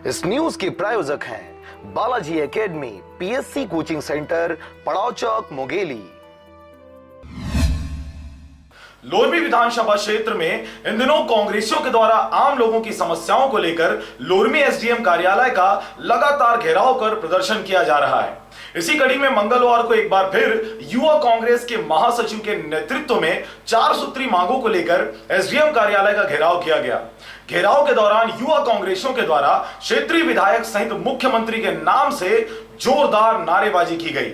इस न्यूज के प्रायोजक हैं Balaji academy, PSC coaching centre, पड़ाव चौक, मुंगेली। लोरमी विधानसभा क्षेत्र में इन दिनों कांग्रेसियों के द्वारा आम लोगों की समस्याओं को लेकर लोरमी एसडीएम कार्यालय का लगातार घेराव कर प्रदर्शन किया जा रहा है। इसी कड़ी में मंगलवार को एक बार फिर युवा कांग्रेस के महासचिव के नेतृत्व में 4 सूत्री मांगों को लेकर एसडीएम कार्यालय का घेराव किया गया। घेराव के दौरान युवा कांग्रेसियों के द्वारा क्षेत्रीय विधायक सहित मुख्यमंत्री के नाम से जोरदार नारेबाजी की गई।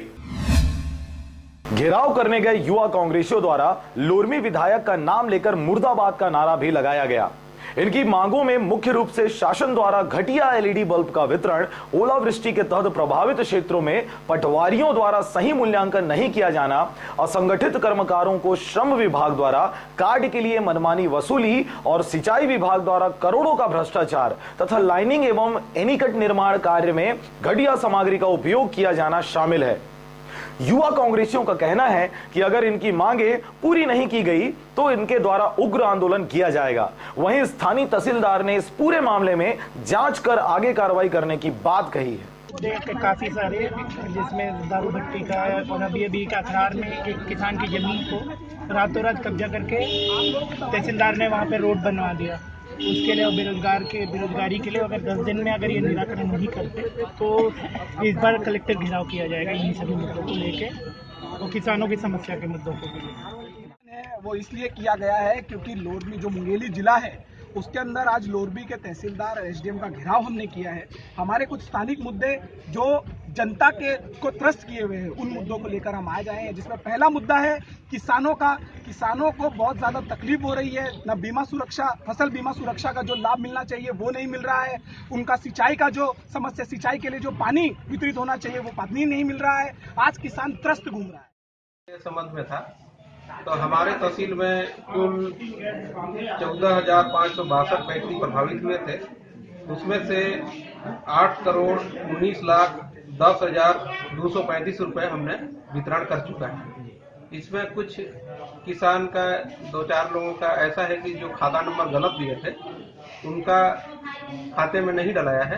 घेराव करने गए युवा कांग्रेसियों द्वारा लोरमी विधायक का नाम लेकर मुर्दाबाद का नारा भी लगाया गया। इनकी मांगों में मुख्य रूप से शासन द्वारा घटिया एलईडी बल्ब का वितरण, ओलावृष्टि के तहत प्रभावित क्षेत्रों में पटवारियों द्वारा सही मूल्यांकन नहीं किया जाना, असंगठित कर्मकारों को श्रम विभाग द्वारा कार्ड के लिए मनमानी वसूली और सिंचाई विभाग द्वारा करोड़ों का भ्रष्टाचार तथा लाइनिंग एवं एनीकट निर्माण कार्य में घटिया सामग्री का उपयोग किया जाना शामिल है। युवा कांग्रेसियों का कहना है कि अगर इनकी मांगे पूरी नहीं की गई तो इनके द्वारा उग्र आंदोलन किया जाएगा। वहीं स्थानीय तहसीलदार ने इस पूरे मामले में जांच कर आगे कार्रवाई करने की बात कही है। काफी सारे जिसमें दारू भट्टी का और अभी काथार में एक किसान की जमीन को रातों रात कब्जा करके तहसीलदार ने वहाँ पे रोड बनवा दिया। उसके लिए बेरोजगारी के लिए अगर 10 दिन में अगर ये निराकरण नहीं करते तो इस बार कलेक्टर घेराव किया जाएगा इन्हीं सभी मुद्दों को लेके और किसानों की समस्या के मुद्दों को। वो इसलिए किया गया है क्योंकि लोरमी जो मुंगेली जिला है उसके अंदर आज लोरमी के तहसीलदार एसडीएम का घेराव हमने किया है। हमारे कुछ स्थानिक मुद्दे जो जनता के को त्रस्त किए हुए हैं उन मुद्दों को लेकर हम आए जाए हैं, जिसमें पहला मुद्दा है किसानों को बहुत ज्यादा तकलीफ हो रही है। न बीमा सुरक्षा, फसल बीमा सुरक्षा का जो लाभ मिलना चाहिए वो नहीं मिल रहा है। उनका सिंचाई का जो समस्या, सिंचाई के लिए जो पानी वितरित होना चाहिए वो पानी नहीं मिल रहा है। आज किसान त्रस्त घूम रहा है। संबंध में था तो हमारे तहसील में कुल 14,562 व्यक्ति प्रभावित हुए थे। उसमें से 8,19,10,235 रुपए हमने वितरण कर चुका है। इसमें कुछ किसान का 2-4 लोगों का ऐसा है कि जो खाता नंबर गलत दिए थे उनका खाते में नहीं डलाया है,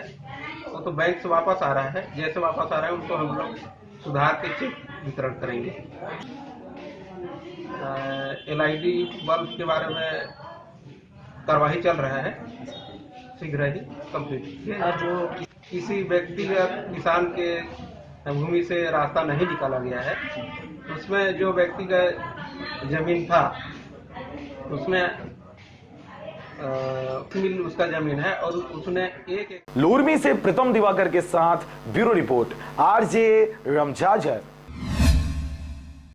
वो तो बैंक से वापस आ रहा है। जैसे वापस आ रहा है उनको हम लोग सुधार के चेक वितरण करेंगे। एलईडी बल्ब के बारे में कार्यवाही चल रहा है, शीघ्र ही कंप्लीट। जो किसी व्यक्तिगत किसान के भूमि से रास्ता नहीं निकाला गया है, उसमें जो व्यक्ति का जमीन था उसमें मिल उसका जमीन है और उसने एक लोरमी से प्रीतम दिवाकर के साथ ब्यूरो रिपोर्ट, आरजे रमजाजर।